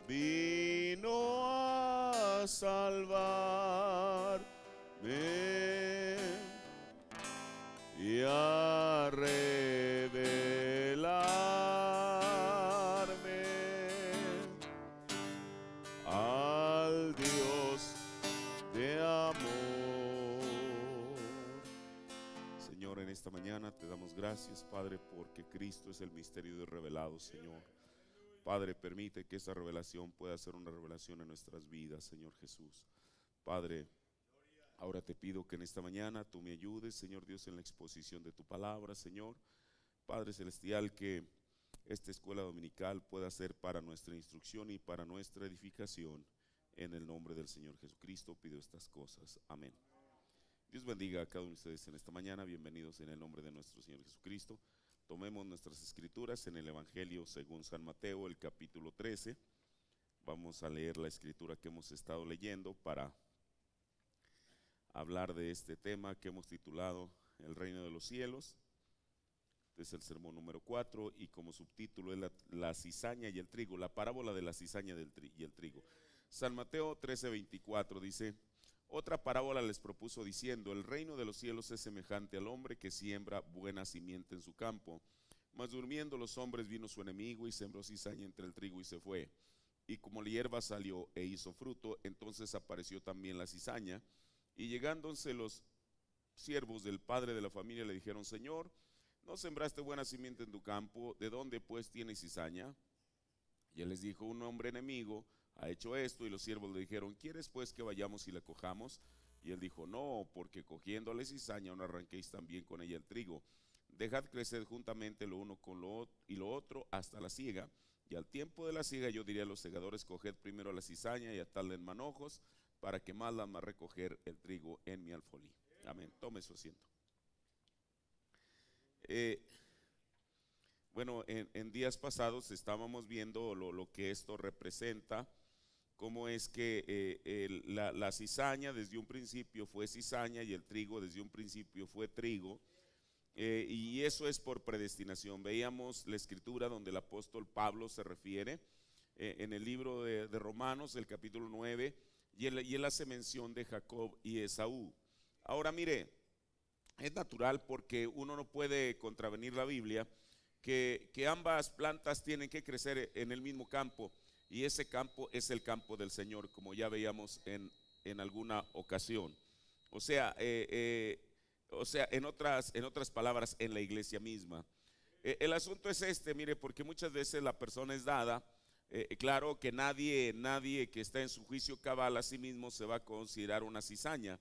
vino a salvarme y a revelarme al Dios de amor. Señor, en esta mañana te damos gracias, Padre, porque Cristo es el misterio de revelado, Señor. Padre, permite que esa revelación pueda ser una revelación en nuestras vidas, Señor Jesús. Padre, ahora te pido que en esta mañana tú me ayudes, Señor Dios, en la exposición de tu palabra, Señor. Padre Celestial, que esta escuela dominical pueda ser para nuestra instrucción y para nuestra edificación. En el nombre del Señor Jesucristo pido estas cosas. Amén. Dios bendiga a cada uno de ustedes en esta mañana. Bienvenidos en el nombre de nuestro Señor Jesucristo. Tomemos nuestras escrituras en el Evangelio según San Mateo, el capítulo 13. Vamos a leer la escritura que hemos estado leyendo para hablar de este tema que hemos titulado El reino de los cielos. Este es el sermón número 4 y como subtítulo es la cizaña y el trigo, la parábola de la cizaña y el trigo. San Mateo 13:24 dice: otra parábola les propuso diciendo: el reino de los cielos es semejante al hombre que siembra buena simiente en su campo. Mas durmiendo los hombres vino su enemigo y sembró cizaña entre el trigo y se fue. Y como la hierba salió e hizo fruto, entonces apareció también la cizaña. Y llegándose los siervos del padre de la familia le dijeron: Señor, ¿no sembraste buena simiente en tu campo? ¿De dónde pues tienes cizaña? Y él les dijo: un hombre enemigo ha hecho esto. Y los siervos le dijeron: ¿quieres pues que vayamos y la cojamos? Y él dijo: no, porque cogiéndole cizaña no arranquéis también con ella el trigo. Dejad crecer juntamente lo uno con lo otro hasta la siega. Y al tiempo de la siega yo diré a los segadores: coged primero la cizaña y atadla en manojos, para que más la más recoger el trigo en mi alfolí. Amén. Tome su asiento. Bueno, en días pasados estábamos viendo lo que esto representa. Cómo es que la cizaña desde un principio fue cizaña y el trigo desde un principio fue trigo, y eso es por predestinación. Veíamos la escritura donde el apóstol Pablo se refiere en el libro de Romanos, el capítulo 9, y él hace mención de Jacob y Esaú. Ahora mire, es natural porque uno no puede contravenir la Biblia, que ambas plantas tienen que crecer en el mismo campo. Y ese campo es el campo del Señor, como ya veíamos en alguna ocasión. O sea, en otras palabras, en la iglesia misma. El asunto es mire, porque muchas veces la persona es dada, claro que nadie que está en su juicio cabal a sí mismo se va a considerar una cizaña.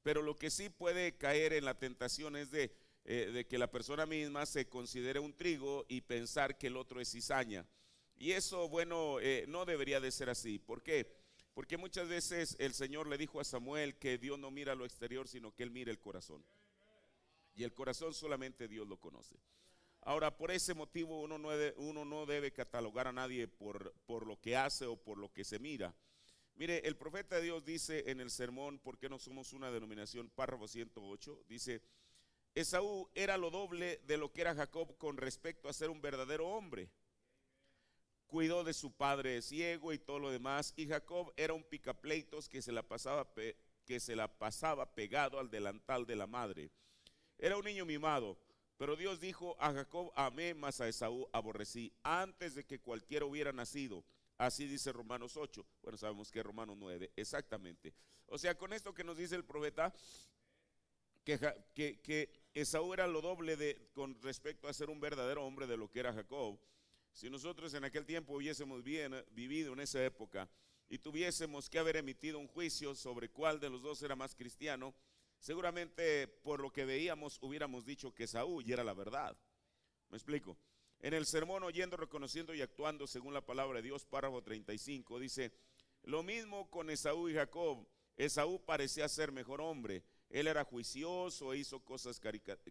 Pero lo que sí puede caer en la tentación es de que la persona misma se considere un trigo y pensar que el otro es cizaña. Y eso, bueno, no debería de ser así. ¿Por qué? Porque muchas veces el Señor le dijo a Samuel que Dios no mira lo exterior, sino que Él mira el corazón. Y el corazón solamente Dios lo conoce. Ahora, por ese motivo uno no debe catalogar a nadie por lo que hace o por lo que se mira. Mire, el profeta de Dios dice en el sermón ¿Por qué no somos una denominación? Párrafo 108, dice: Esaú era lo doble de lo que era Jacob con respecto a ser un verdadero hombre. Cuidó de su padre ciego y todo lo demás, y Jacob era un picapleitos que se la pasaba pegado al delantal de la madre. Era un niño mimado, pero Dios dijo: a Jacob amé, mas a Esaú aborrecí, antes de que cualquiera hubiera nacido. Así dice Romanos 8, bueno, sabemos que es Romanos 9, exactamente. O sea, con esto que nos dice el profeta, que Esaú era lo doble con respecto a ser un verdadero hombre de lo que era Jacob. Si nosotros en aquel tiempo hubiésemos vivido en esa época y tuviésemos que haber emitido un juicio sobre cuál de los dos era más cristiano, seguramente por lo que veíamos hubiéramos dicho que Esaú, y era la verdad. ¿Me explico? En el sermón Oyendo, reconociendo y actuando según la palabra de Dios, párrafo 35, dice: lo mismo con Esaú y Jacob. Esaú parecía ser mejor hombre. Él era juicioso e hizo cosas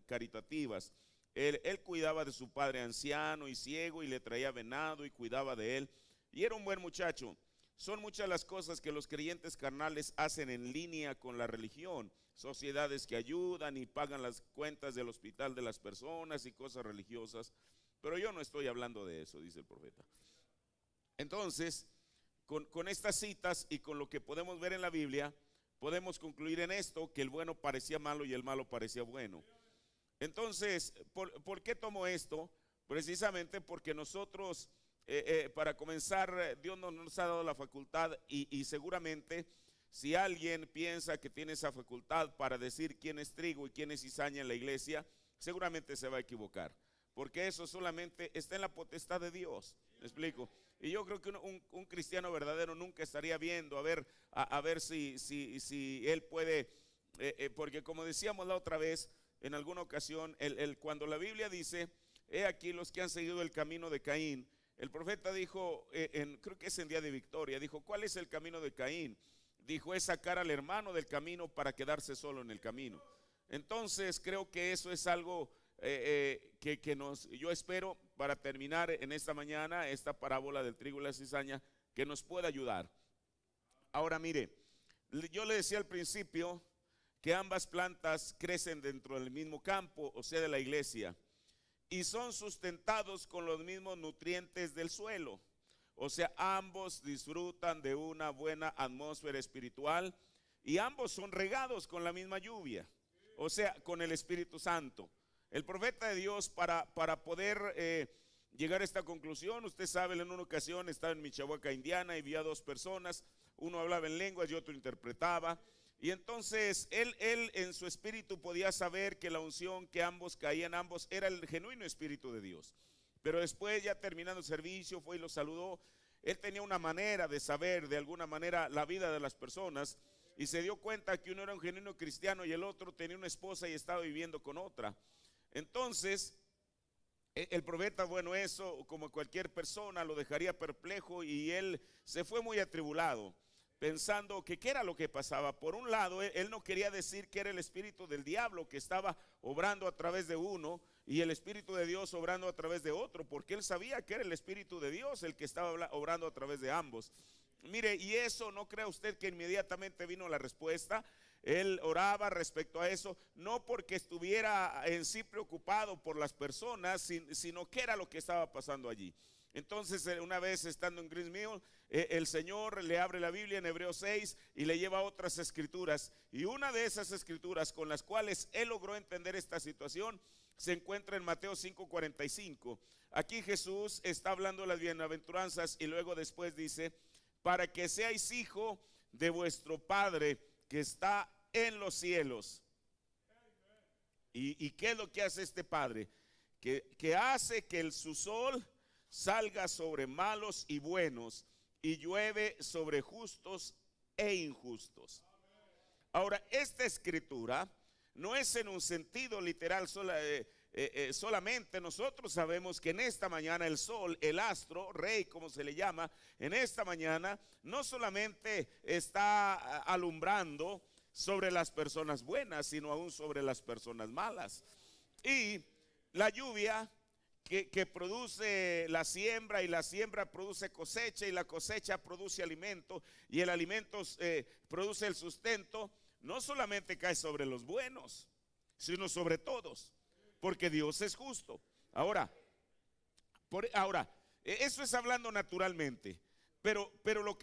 caritativas. Él cuidaba de su padre anciano y ciego y le traía venado y cuidaba de él. Y era un buen muchacho. Son muchas las cosas que los creyentes carnales hacen en línea con la religión. Sociedades que ayudan y pagan las cuentas del hospital de las personas y cosas religiosas. Pero yo no estoy hablando de eso, dice el profeta. Entonces, con estas citas y con lo que podemos ver en la Biblia, podemos concluir en esto, que el bueno parecía malo y el malo parecía bueno. Entonces, ¿por qué tomo esto? Precisamente porque nosotros, para comenzar, Dios nos ha dado la facultad y seguramente si alguien piensa que tiene esa facultad para decir quién es trigo y quién es cizaña en la iglesia, seguramente se va a equivocar, porque eso solamente está en la potestad de Dios. ¿Me explico? Y yo creo que un cristiano verdadero nunca estaría viendo a ver si él puede, porque como decíamos la otra vez, en alguna ocasión, cuando la Biblia dice, he aquí los que han seguido el camino de Caín, el profeta dijo, creo que es en Día de Victoria, dijo, ¿cuál es el camino de Caín? Dijo, es sacar al hermano del camino para quedarse solo en el camino. Entonces creo que eso es algo yo espero, para terminar en esta mañana, esta parábola del trigo y la cizaña, que nos pueda ayudar. Ahora mire, yo le decía al principio que ambas plantas crecen dentro del mismo campo, o sea, de la iglesia, y son sustentados con los mismos nutrientes del suelo. O sea, ambos disfrutan de una buena atmósfera espiritual y ambos son regados con la misma lluvia, o sea, con el Espíritu Santo. El profeta de Dios, para poder llegar a esta conclusión, usted sabe, en una ocasión estaba en Michoacán, Indiana, y vi a dos personas, uno hablaba en lenguas y otro interpretaba. Y entonces él en su espíritu podía saber que la unción que ambos caían, ambos, era el genuino Espíritu de Dios. Pero después, ya terminando el servicio, fue y lo saludó. Él tenía una manera de saber de alguna manera la vida de las personas, y se dio cuenta que uno era un genuino cristiano y el otro tenía una esposa y estaba viviendo con otra. Entonces el profeta, bueno, eso como cualquier persona lo dejaría perplejo, y él se fue muy atribulado, pensando que qué era lo que pasaba. Por un lado, él no quería decir que era el espíritu del diablo que estaba obrando a través de uno y el espíritu de Dios obrando a través de otro, porque él sabía que era el espíritu de Dios el que estaba obrando a través de ambos. Mire, y eso, no crea usted que inmediatamente vino la respuesta. Él oraba respecto a eso, no porque estuviera en sí preocupado por las personas, sino que era lo que estaba pasando allí. Entonces, una vez estando en Greenville, el Señor le abre la Biblia en Hebreos 6 y le lleva otras escrituras, y una de esas escrituras con las cuales él logró entender esta situación se encuentra en Mateo 5:45. Aquí Jesús está hablando de las bienaventuranzas y luego después dice, para que seáis hijo de vuestro Padre que está en los cielos. ¿Y qué es lo que hace este Padre? Que hace que su sol salga sobre malos y buenos, y llueve sobre justos e injustos. Ahora, esta escritura no es en un sentido literal solamente. Nosotros sabemos que en esta mañana el sol, el astro, rey como se le llama, en esta mañana no solamente está alumbrando sobre las personas buenas, sino aún sobre las personas malas. Y la lluvia que produce la siembra, y la siembra produce cosecha, y la cosecha produce alimento, y el alimento produce el sustento, no solamente cae sobre los buenos, sino sobre todos, porque Dios es justo. Ahora, eso es hablando naturalmente, pero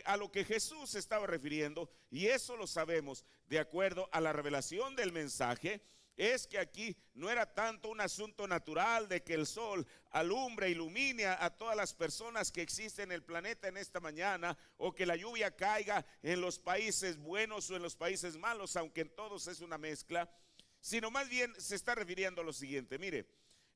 a lo que Jesús se estaba refiriendo, y eso lo sabemos de acuerdo a la revelación del mensaje, es que aquí no era tanto un asunto natural de que el sol alumbre, ilumine a todas las personas que existen en el planeta en esta mañana, o que la lluvia caiga en los países buenos o en los países malos, aunque en todos es una mezcla, sino más bien se está refiriendo a lo siguiente. Mire,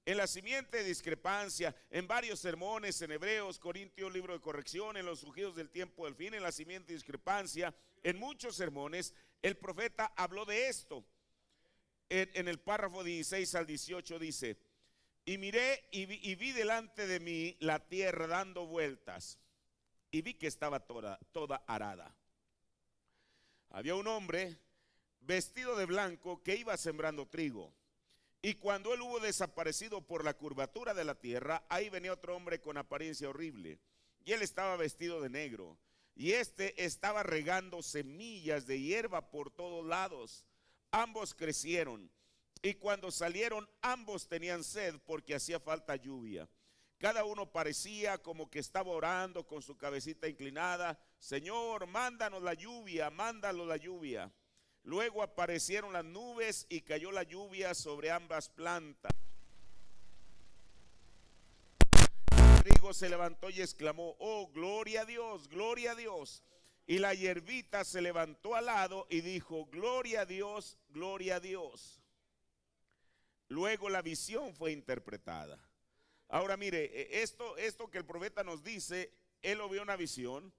en la simiente de discrepancia, en varios sermones, en Hebreos, Corintios, libro de corrección, en los ungidos del tiempo del fin, en la simiente de discrepancia, en muchos sermones, el profeta habló de esto. En el párrafo 16 al 18 dice, y miré y vi delante de mí la tierra dando vueltas, y vi que estaba toda arada. Había un hombre vestido de blanco que iba sembrando trigo, y cuando él hubo desaparecido por la curvatura de la tierra, ahí venía otro hombre con apariencia horrible, y él estaba vestido de negro, y estaba regando semillas de hierba por todos lados. Ambos crecieron, y cuando salieron ambos tenían sed porque hacía falta lluvia. Cada uno parecía como que estaba orando con su cabecita inclinada. Señor, mándanos la lluvia, mándanos la lluvia. Luego aparecieron las nubes y cayó la lluvia sobre ambas plantas. El trigo se levantó y exclamó: oh, gloria a Dios, gloria a Dios. Y la hierbita se levantó al lado y dijo: gloria a Dios, gloria a Dios. Luego la visión fue interpretada. Ahora mire, esto que el profeta nos dice, él lo vio una visión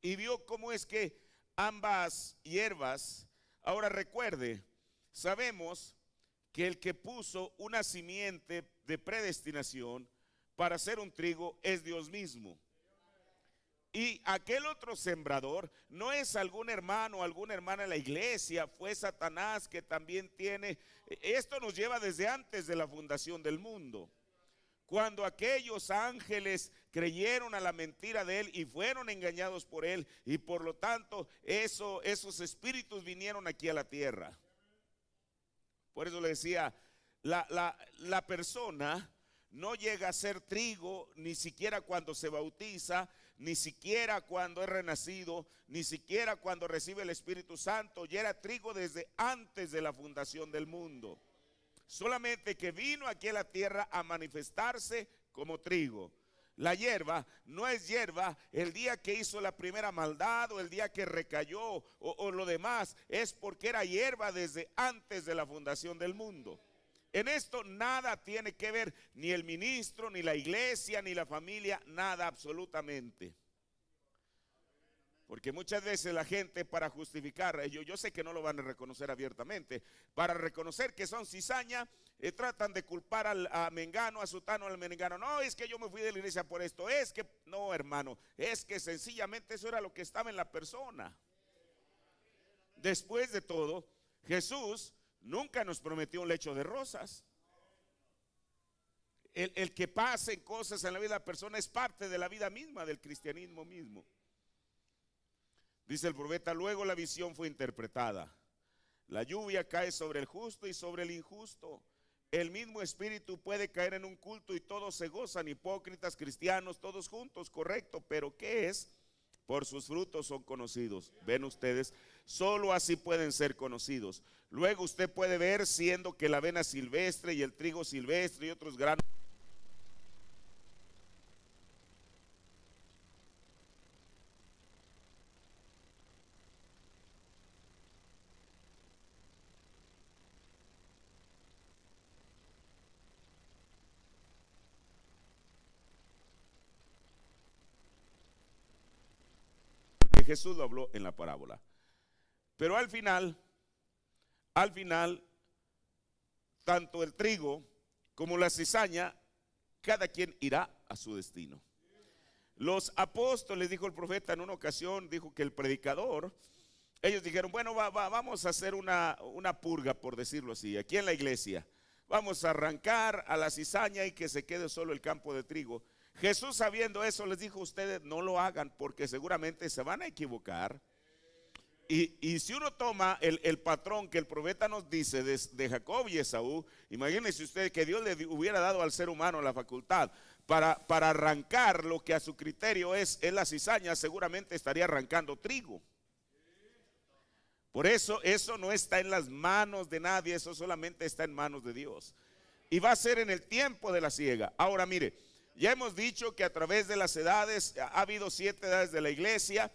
y vio cómo es que ambas hierbas. Ahora recuerde, sabemos que el que puso una simiente de predestinación para hacer un trigo es Dios mismo. Y aquel otro sembrador no es algún hermano o alguna hermana en la iglesia, fue Satanás, que también tiene. Esto nos lleva desde antes de la fundación del mundo. Cuando aquellos ángeles creyeron a la mentira de él y fueron engañados por él, y por lo tanto esos espíritus vinieron aquí a la tierra. Por eso le decía, la persona no llega a ser trigo ni siquiera cuando se bautiza, ni siquiera cuando es renacido, ni siquiera cuando recibe el Espíritu Santo. Ya era trigo desde antes de la fundación del mundo. Solamente que vino aquí a la tierra a manifestarse como trigo. La hierba no es hierba el día que hizo la primera maldad o el día que recayó o lo demás. Es porque era hierba desde antes de la fundación del mundo. En esto nada tiene que ver ni el ministro, ni la iglesia, ni la familia, nada absolutamente. Porque muchas veces la gente, para justificar, yo sé que no lo van a reconocer abiertamente, para reconocer que son cizaña, tratan de culpar a Mengano, a Sutano, al Mengano. No, es que yo me fui de la iglesia por esto. Es que, no, hermano, es que sencillamente eso era lo que estaba en la persona. Después de todo, Jesús nunca nos prometió un lecho de rosas. El que pasen cosas en la vida de la persona es parte de la vida misma, del cristianismo mismo. Dice el profeta: luego la visión fue interpretada. La lluvia cae sobre el justo y sobre el injusto. El mismo espíritu puede caer en un culto y todos se gozan, hipócritas, cristianos, todos juntos, correcto. Pero ¿qué es? Por sus frutos son conocidos. Ven ustedes, solo así pueden ser conocidos. Luego usted puede ver, siendo que la avena silvestre y el trigo silvestre y otros granos. Jesús lo habló en la parábola. Pero al final, tanto el trigo como la cizaña, cada quien irá a su destino. Los apóstoles, dijo el profeta en una ocasión, dijo que el predicador, ellos dijeron: bueno, vamos a hacer una purga, por decirlo así, aquí en la iglesia. Vamos a arrancar a la cizaña y que se quede solo el campo de trigo. Jesús, sabiendo eso, les dijo: ustedes no lo hagan porque seguramente se van a equivocar. Y si uno toma el patrón que el profeta nos dice de Jacob y Esaú, imagínense ustedes que Dios le hubiera dado al ser humano la facultad para arrancar lo que a su criterio es la cizaña, seguramente estaría arrancando trigo. Por eso no está en las manos de nadie, eso solamente está en manos de Dios. Y va a ser en el tiempo de la siega. Ahora mire, ya hemos dicho que a través de las edades ha habido 7 edades de la iglesia,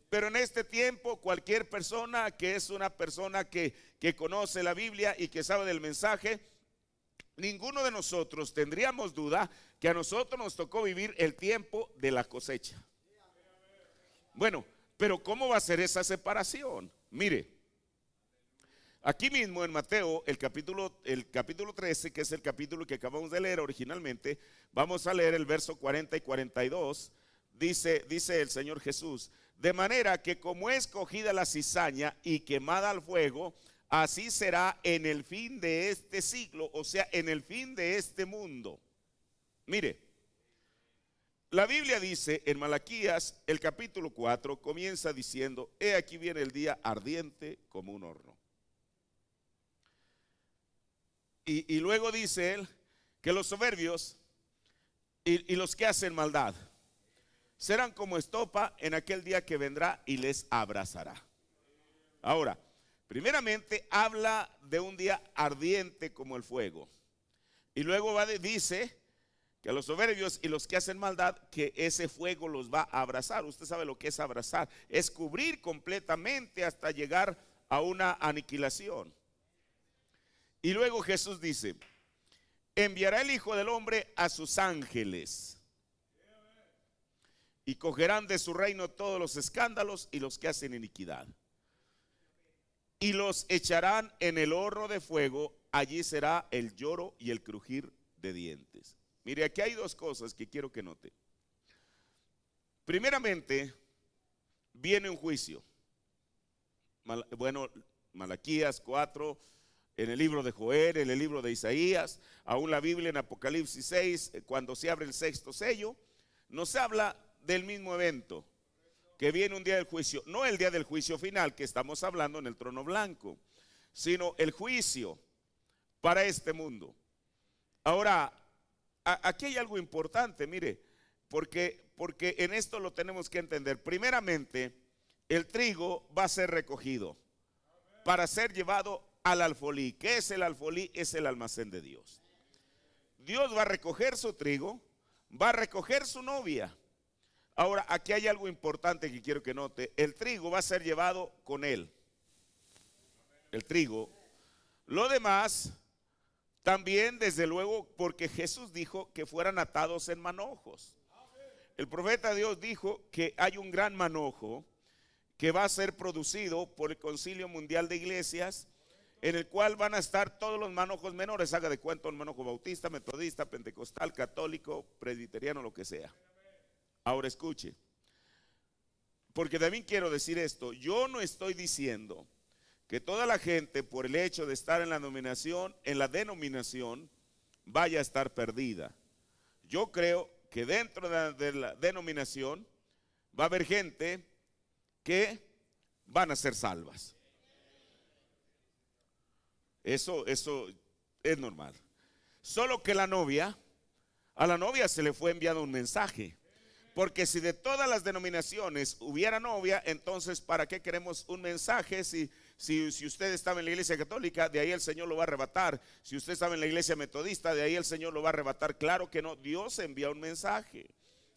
pero en este tiempo cualquier persona que es una persona que conoce la Biblia y que sabe del mensaje, ninguno de nosotros tendríamos duda que a nosotros nos tocó vivir el tiempo de la cosecha. Bueno, pero ¿cómo va a ser esa separación? Mire, aquí mismo en Mateo, el capítulo 13, que es el capítulo que acabamos de leer originalmente, vamos a leer el verso 40 y 42. Dice el Señor Jesús: de manera que como es cogida la cizaña y quemada al fuego, así será en el fin de este siglo, o sea, en el fin de este mundo. Mire, la Biblia dice en Malaquías, el capítulo 4, comienza diciendo: he aquí viene el día ardiente como un horno. Y luego dice él que los soberbios y los que hacen maldad serán como estopa en aquel día que vendrá y les abrazará. Ahora, primeramente habla de un día ardiente como el fuego. Y luego dice que a los soberbios y los que hacen maldad, que ese fuego los va a abrazar. Usted sabe lo que es abrazar, es cubrir completamente hasta llegar a una aniquilación. Y luego Jesús dice, enviará el Hijo del Hombre a sus ángeles y cogerán de su reino todos los escándalos y los que hacen iniquidad, y los echarán en el horno de fuego. Allí será el lloro y el crujir de dientes. Mire, aquí hay dos cosas que quiero que note. Primeramente, viene un juicio. Bueno, Malaquías 4, en el libro de Joel, en el libro de Isaías, aún la Biblia en Apocalipsis 6, cuando se abre el sexto sello, nos habla del mismo evento, que viene un día del juicio. No el día del juicio final que estamos hablando en el trono blanco, sino el juicio para este mundo. Ahora, aquí hay algo importante, mire, porque en esto lo tenemos que entender. Primeramente, el trigo va a ser recogido para ser llevado al alfolí. ¿Qué es el alfolí? Es el almacén de Dios. Dios va a recoger su trigo, va a recoger su novia. Ahora, aquí hay algo importante que quiero que note. El trigo va a ser llevado con él. El trigo. Lo demás, también desde luego, porque Jesús dijo que fueran atados en manojos. El profeta de Dios dijo que hay un gran manojo que va a ser producido por el Concilio Mundial de Iglesias, en el cual van a estar todos los manojos menores. Haga de cuenta un manojo bautista, metodista, pentecostal, católico, presbiteriano, lo que sea. Ahora escuche, porque también quiero decir esto. Yo no estoy diciendo que toda la gente, por el hecho de estar en la denominación, vaya a estar perdida. Yo creo que dentro de la denominación va a haber gente que van a ser salvas. Eso es normal. Solo que a la novia se le fue enviado un mensaje. Porque si de todas las denominaciones hubiera novia, entonces ¿para qué queremos un mensaje? Si usted estaba en la iglesia católica, de ahí el Señor lo va a arrebatar. Si usted estaba en la iglesia metodista, de ahí el Señor lo va a arrebatar. Claro que no, Dios envía un mensaje.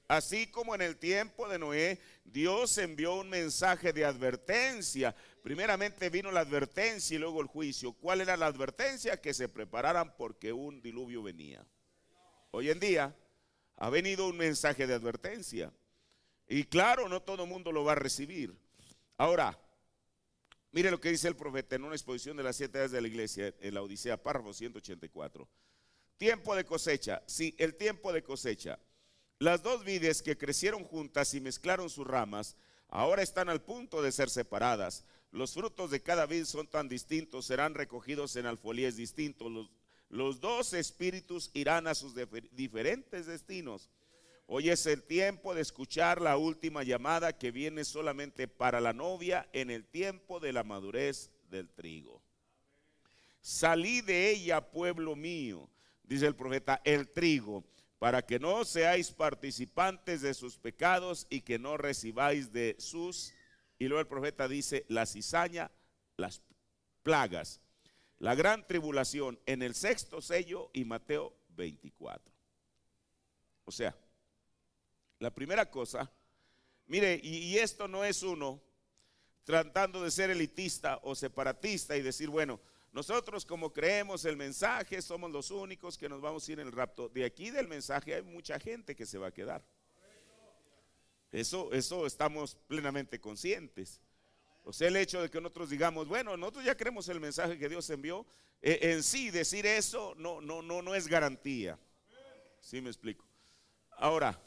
Así como en el tiempo de Noé, Dios envió un mensaje de advertencia. Primeramente vino la advertencia y luego el juicio. ¿Cuál era la advertencia? Que se prepararan porque un diluvio venía. Hoy en día ha venido un mensaje de advertencia. Y claro, no todo el mundo lo va a recibir. Ahora, mire lo que dice el profeta en una exposición de las 7 edades de la iglesia, en la Odisea, párrafo 184. Tiempo de cosecha. Sí, el tiempo de cosecha. Las dos vides que crecieron juntas y mezclaron sus ramas, ahora están al punto de ser separadas. Los frutos de cada vid son tan distintos, serán recogidos en alfolíes distintos. Los dos espíritus irán a sus diferentes destinos. Hoy es el tiempo de escuchar la última llamada que viene solamente para la novia en el tiempo de la madurez del trigo. Salí de ella, pueblo mío, dice el profeta, el trigo, para que no seáis participantes de sus pecados y que no recibáis de sus, y luego el profeta dice, la cizaña, las plagas. La gran tribulación en el sexto sello y Mateo 24. O sea, la primera cosa, mire, y esto no es uno tratando de ser elitista o separatista y decir, bueno, nosotros como creemos el mensaje, somos los únicos que nos vamos a ir en el rapto. De aquí del mensaje hay mucha gente que se va a quedar. Eso estamos plenamente conscientes. O sea, el hecho de que nosotros digamos, bueno, nosotros ya creemos el mensaje que Dios envió, en sí decir eso no es garantía. ¿Sí me explico? Ahora,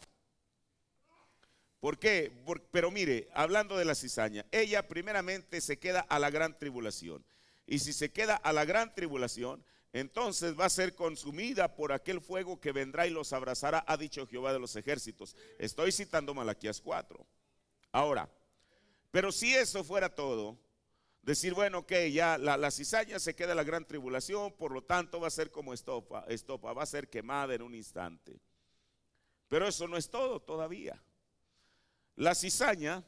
¿por qué? Pero mire, hablando de la cizaña, ella primeramente se queda a la gran tribulación. Y si se queda a la gran tribulación, entonces va a ser consumida por aquel fuego que vendrá y los abrazará, ha dicho Jehová de los ejércitos. Estoy citando Malaquías 4. Ahora, pero si eso fuera todo, decir, bueno, ok, ya la cizaña se queda en la gran tribulación, por lo tanto va a ser como estopa, va a ser quemada en un instante. Pero eso no es todo todavía. La cizaña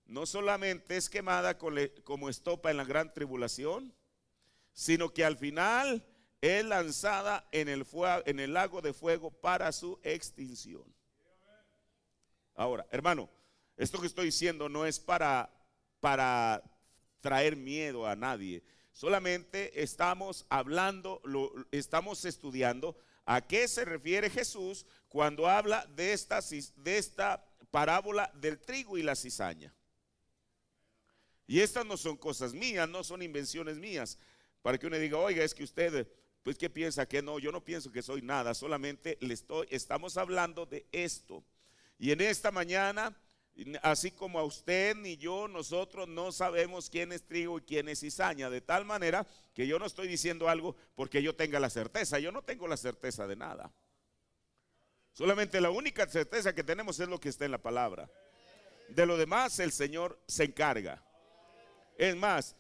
no solamente es quemada como estopa en la gran tribulación, sino que al final es lanzada en el lago de fuego para su extinción. Ahora, hermano, esto que estoy diciendo no es para traer miedo a nadie. Solamente estamos hablando, estamos estudiando a qué se refiere Jesús cuando habla de esta parábola del trigo y la cizaña. Y estas no son cosas mías, no son invenciones mías, para que uno diga, oiga, es que usted, pues, ¿qué piensa? Que no, yo no pienso que soy nada, solamente estamos hablando de esto. Y en esta mañana, así como a usted ni yo, nosotros no sabemos quién es trigo y quién es cizaña, de tal manera que yo no estoy diciendo algo porque yo tenga la certeza. Yo no tengo la certeza de nada. Solamente la única certeza que tenemos es lo que está en la palabra. De lo demás el Señor se encarga. Es más,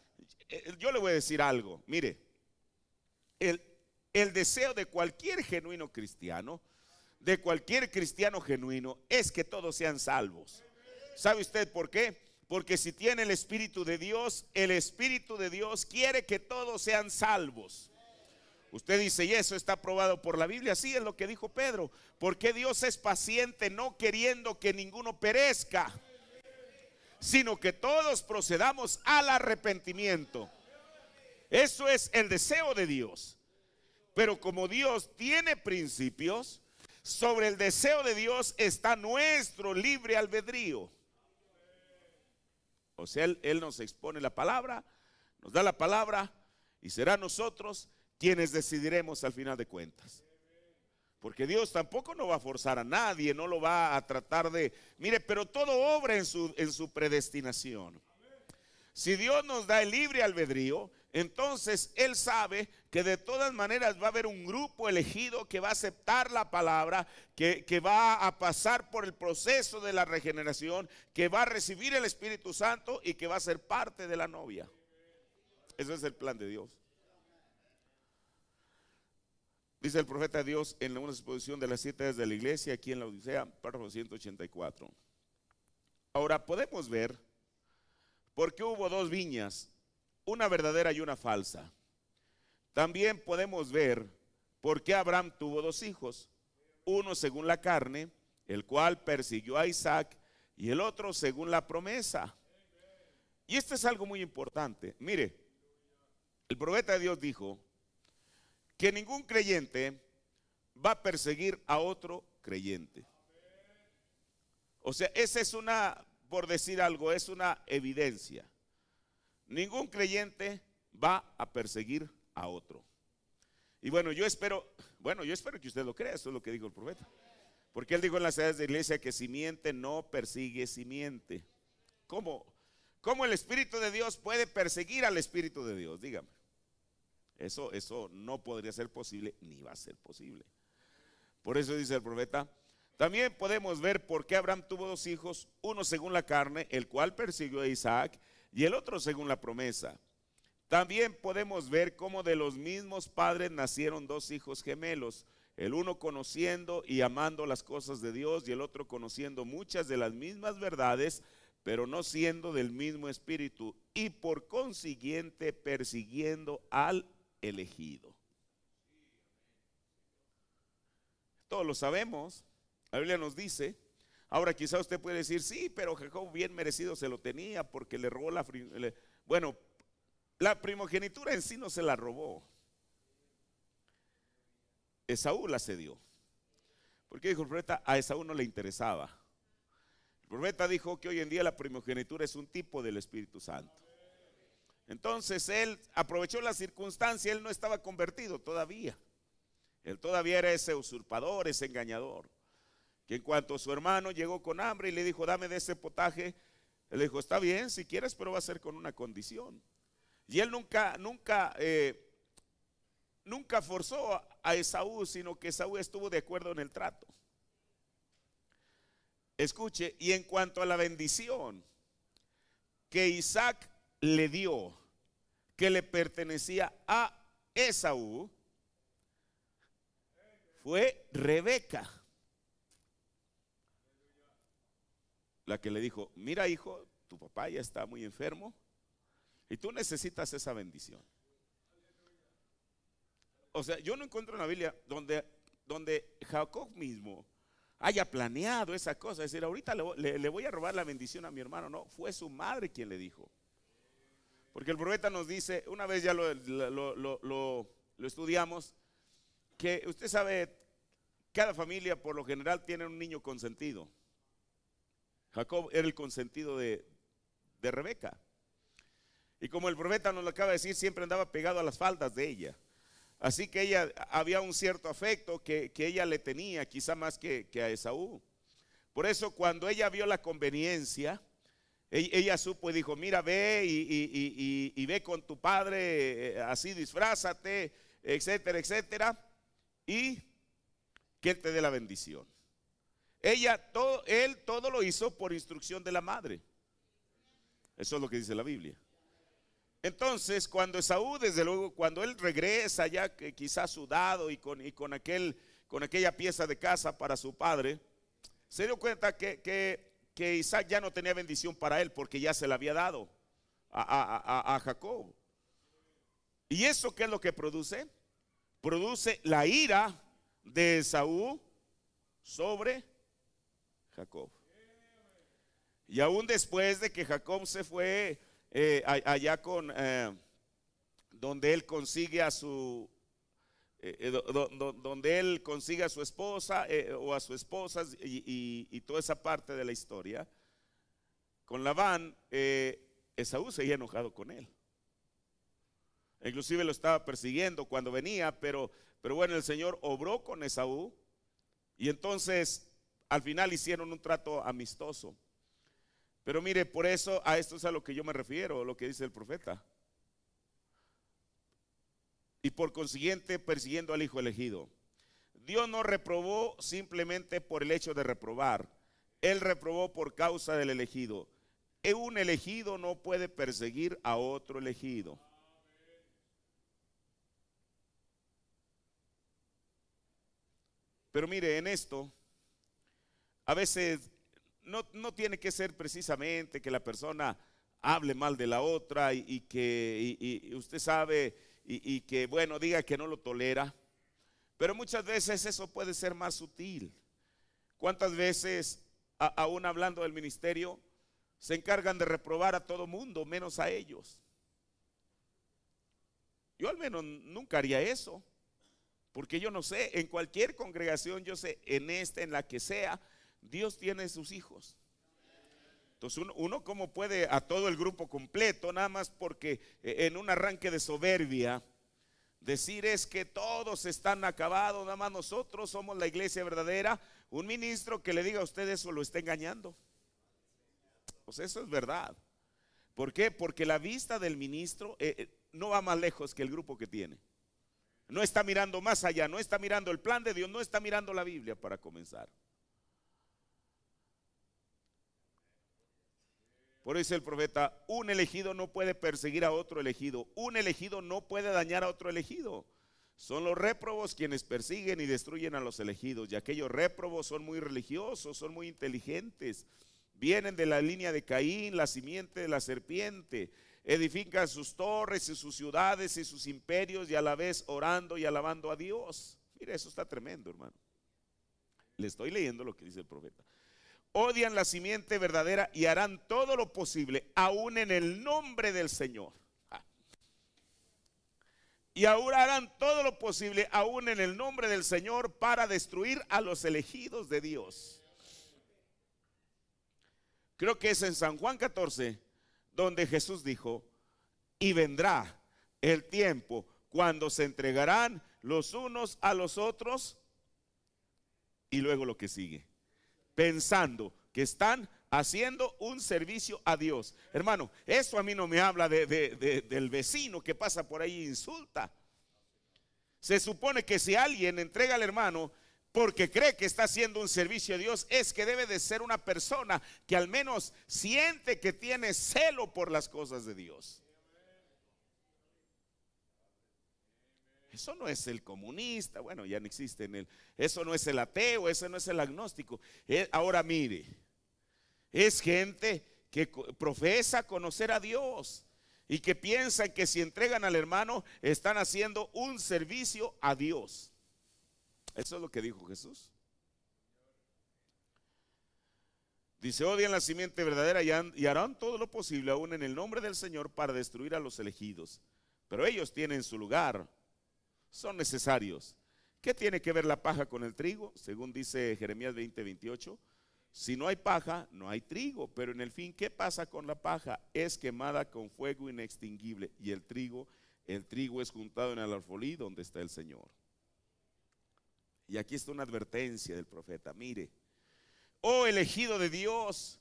yo le voy a decir algo. Mire, el deseo de cualquier genuino cristiano, de cualquier cristiano genuino, es que todos sean salvos. ¿Sabe usted por qué? Porque si tiene el Espíritu de Dios quiere que todos sean salvos. Usted dice, y eso está probado por la Biblia. Sí, es lo que dijo Pedro. Porque Dios es paciente, no queriendo que ninguno perezca, sino que todos procedamos al arrepentimiento. Eso es el deseo de Dios. Pero como Dios tiene principios, sobre el deseo de Dios está nuestro libre albedrío. O sea, Él nos expone la palabra, nos da la palabra, y será nosotros quienes decidiremos al final de cuentas. Porque Dios tampoco no va a forzar a nadie, no lo va a tratar de, mire, pero todo obra en su predestinación. Si Dios nos da el libre albedrío, entonces Él sabe que de todas maneras va a haber un grupo elegido que va a aceptar la palabra, que va a pasar por el proceso de la regeneración, que va a recibir el Espíritu Santo y que va a ser parte de la novia. Ese es el plan de Dios. Dice el profeta de Dios en una exposición de las 7 de la iglesia, aquí en la Odisea, párrafo 184. Ahora podemos ver por qué hubo dos viñas, una verdadera y una falsa. También podemos ver por qué Abraham tuvo dos hijos, uno según la carne, el cual persiguió a Isaac, y el otro según la promesa. Y esto es algo muy importante. Mire, el profeta de Dios dijo que ningún creyente va a perseguir a otro creyente. O sea, esa es una, por decir algo, es una evidencia. Ningún creyente va a perseguir a otro. Y bueno, yo espero que usted lo crea. Eso es lo que dijo el profeta. Porque él dijo en las edades de la iglesia que simiente no persigue simiente. ¿Cómo el Espíritu de Dios puede perseguir al Espíritu de Dios? Dígame. Eso no podría ser posible, ni va a ser posible. Por eso dice el profeta, también podemos ver por qué Abraham tuvo dos hijos, uno según la carne, el cual persiguió a Isaac, y el otro según la promesa. También podemos ver cómo de los mismos padres nacieron dos hijos gemelos, el uno conociendo y amando las cosas de Dios, y el otro conociendo muchas de las mismas verdades, pero no siendo del mismo espíritu, y por consiguiente persiguiendo al elegido. Todos lo sabemos, la Biblia nos dice. Ahora quizá usted puede decir, sí, pero Jacob bien merecido se lo tenía porque le robó bueno, la primogenitura en sí no se la robó. Esaú la cedió. Porque dijo el profeta, a Esaú no le interesaba. El profeta dijo que hoy en día la primogenitura es un tipo del Espíritu Santo. Entonces él aprovechó la circunstancia, él no estaba convertido todavía. Él todavía era ese usurpador, ese engañador. Que en cuanto su hermano llegó con hambre y le dijo, dame de ese potaje, él dijo, está bien si quieres, pero va a ser con una condición. Y él nunca forzó a Esaú, sino que Esaú estuvo de acuerdo en el trato. Escuche, y en cuanto a la bendición que Isaac le dio, que le pertenecía a Esaú, fue Rebeca. la que le dijo, mira hijo, tu papá ya está muy enfermo y tú necesitas esa bendición. O sea, yo no encuentro en la Biblia donde Jacob mismo haya planeado esa cosa, es decir, ahorita le voy a robar la bendición a mi hermano. No, fue su madre quien le dijo. Porque el profeta nos dice, una vez ya lo estudiamos, que usted sabe, cada familia por lo general tiene un niño consentido. Jacob era el consentido de Rebeca. Y como el profeta nos lo acaba de decir, siempre andaba pegado a las faldas de ella. Así que ella, había un cierto afecto que ella le tenía, quizá más que a Esaú. Por eso cuando ella vio la conveniencia, ella supo y dijo, mira, ve y ve con tu padre, así disfrázate, etcétera, etcétera, y que él te dé la bendición. Él todo lo hizo por instrucción de la madre. Eso es lo que dice la Biblia. Entonces, cuando Esaú, desde luego, cuando él regresa ya quizás sudado y con aquella pieza de casa para su padre, se dio cuenta que Isaac ya no tenía bendición para él porque ya se la había dado a Jacob. ¿Y eso qué es lo que produce? Produce la ira de Esaú sobre Jacob. Y aún después de que Jacob se fue allá donde él consigue a su donde él consigue a su esposa o a sus esposas y toda esa parte de la historia, con Labán, Esaú seguía enojado con él. Inclusive lo estaba persiguiendo cuando venía, pero bueno, el Señor obró con Esaú y entonces al final hicieron un trato amistoso. Pero mire, por eso a esto es a lo que yo me refiero, lo que dice el profeta. Y por consiguiente persiguiendo al hijo elegido. Dios no reprobó simplemente por el hecho de reprobar. Él reprobó por causa del elegido. Un elegido no puede perseguir a otro elegido. Pero mire, en esto, a veces no tiene que ser precisamente que la persona hable mal de la otra y que usted sabe y que bueno, diga que no lo tolera. Pero muchas veces eso puede ser más sutil. ¿Cuántas veces, aún hablando del ministerio, se encargan de reprobar a todo mundo, menos a ellos? Yo al menos nunca haría eso, porque yo no sé, en cualquier congregación, yo sé, en la que sea, Dios tiene sus hijos. Entonces uno como puede a todo el grupo completo, nada más porque en un arranque de soberbia, decir es que todos están acabados, nada más nosotros somos la iglesia verdadera. Un ministro que le diga a usted eso lo está engañando. Pues eso es verdad. ¿Por qué? Porque la vista del ministro no va más lejos que el grupo que tiene. No está mirando más allá, no está mirando el plan de Dios, no está mirando la Biblia para comenzar. Por eso dice el profeta, un elegido no puede perseguir a otro elegido, un elegido no puede dañar a otro elegido. Son los réprobos quienes persiguen y destruyen a los elegidos, y aquellos réprobos son muy religiosos, son muy inteligentes, vienen de la línea de Caín, la simiente de la serpiente, edifican sus torres y sus ciudades y sus imperios y a la vez orando y alabando a Dios. Mire, eso está tremendo, hermano. Le estoy leyendo lo que dice el profeta. Odian la simiente verdadera y harán todo lo posible, aún en el nombre del Señor. Y ahora harán todo lo posible, aún en el nombre del Señor, para destruir a los elegidos de Dios. Creo que es en San Juan 14, donde Jesús dijo, y vendrá el tiempo cuando se entregarán los unos a los otros, y luego lo que sigue, pensando que están haciendo un servicio a Dios. Hermano, eso a mí no me habla del vecino que pasa por ahí e insulta. Se supone que si alguien entrega al hermano porque cree que está haciendo un servicio a Dios, es que debe de ser una persona que al menos siente que tiene celo por las cosas de Dios. Eso no es el comunista, bueno, ya no existe en él. Eso no es el ateo, eso no es el agnóstico. Ahora mire, Es gente que profesa conocer a Dios y que piensan que si entregan al hermano están haciendo un servicio a Dios. Eso es lo que dijo Jesús. Dice: odian la simiente verdadera y harán todo lo posible aún en el nombre del Señor para destruir a los elegidos. Pero ellos tienen su lugar, son necesarios. ¿Qué tiene que ver la paja con el trigo? Según dice Jeremías 20:28. Si no hay paja, no hay trigo. Pero en el fin, ¿qué pasa con la paja? Es quemada con fuego inextinguible. Y el trigo es juntado en el alfolí donde está el Señor. Y aquí está una advertencia del profeta. Mire: oh elegido de Dios,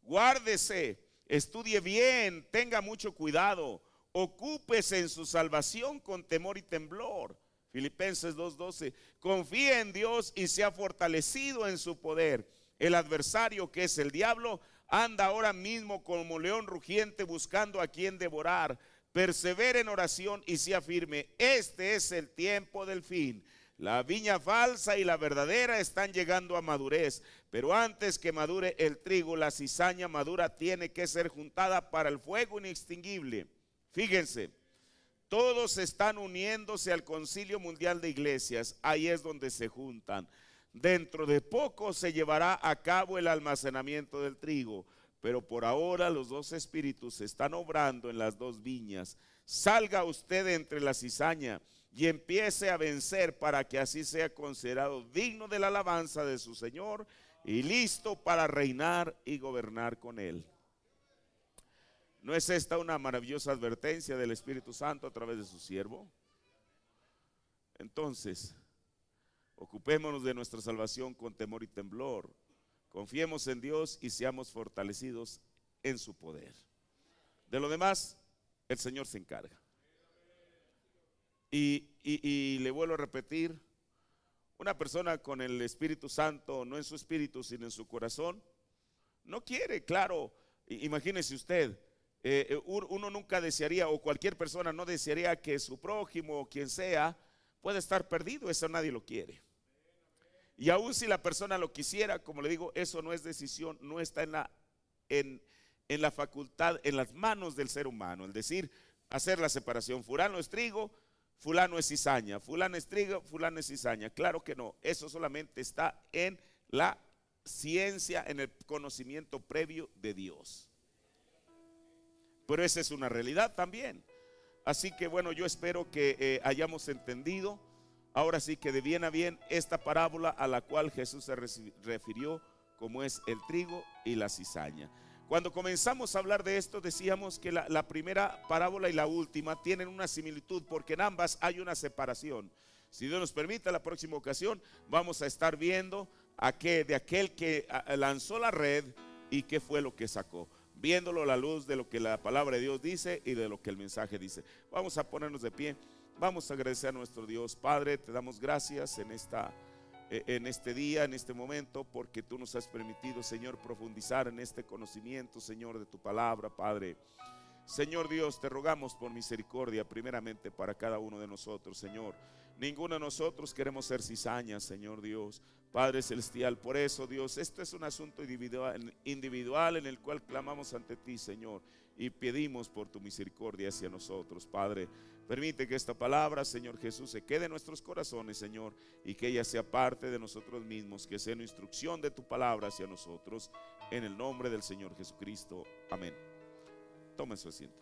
guárdese, estudie bien, tenga mucho cuidado, ocúpese en su salvación con temor y temblor. Filipenses 2:12. Confíe en Dios y sea fortalecido en su poder. El adversario, que es el diablo, anda ahora mismo como león rugiente buscando a quien devorar. Persevere en oración y sea firme. Este es el tiempo del fin. La viña falsa y la verdadera están llegando a madurez, pero antes que madure el trigo, la cizaña madura tiene que ser juntada para el fuego inextinguible. Fíjense, todos están uniéndose al Concilio Mundial de Iglesias. Ahí es donde se juntan. Dentro de poco se llevará a cabo el almacenamiento del trigo, pero por ahora los dos espíritus están obrando en las dos viñas. Salga usted entre la cizaña y empiece a vencer, para que así sea considerado digno de la alabanza de su Señor y listo para reinar y gobernar con él. ¿No es esta una maravillosa advertencia del Espíritu Santo a través de su siervo? Entonces, ocupémonos de nuestra salvación con temor y temblor. Confiemos en Dios y seamos fortalecidos en su poder. De lo demás, el Señor se encarga. Y le vuelvo a repetir: una persona con el Espíritu Santo, no en su espíritu sino en su corazón, no quiere, claro, imagínese usted, uno nunca desearía, o cualquier persona no desearía, que su prójimo o quien sea pueda estar perdido. Eso nadie lo quiere. Y aun si la persona lo quisiera, como le digo, eso no es decisión, no está en la facultad, en las manos del ser humano. Es decir, hacer la separación: fulano es trigo, fulano es cizaña, fulano es trigo, fulano es cizaña. Claro que no, eso solamente está en la ciencia, en el conocimiento previo de Dios. Pero esa es una realidad también. Así que bueno, yo espero que hayamos entendido ahora sí que de bien a bien esta parábola a la cual Jesús se refirió, como es el trigo y la cizaña. Cuando comenzamos a hablar de esto, decíamos que la primera parábola y la última tienen una similitud, porque en ambas hay una separación. Si Dios nos permite, la próxima ocasión vamos a estar viendo de aquel que lanzó la red y qué fue lo que sacó, viéndolo a la luz de lo que la palabra de Dios dice y de lo que el mensaje dice. Vamos a ponernos de pie, vamos a agradecer a nuestro Dios. Padre, te damos gracias en este día, en este momento, porque tú nos has permitido, Señor, profundizar en este conocimiento, Señor, de tu palabra, Padre. Señor Dios, te rogamos por misericordia primeramente para cada uno de nosotros, Señor. Ninguno de nosotros queremos ser cizañas, Señor Dios, Padre Celestial. Por eso, Dios, esto es un asunto individual en el cual clamamos ante ti, Señor, y pedimos por tu misericordia hacia nosotros, Padre. Permite que esta palabra, Señor Jesús, se quede en nuestros corazones, Señor, y que ella sea parte de nosotros mismos, que sea una instrucción de tu palabra hacia nosotros, en el nombre del Señor Jesucristo. Amén. Tomen su asiento.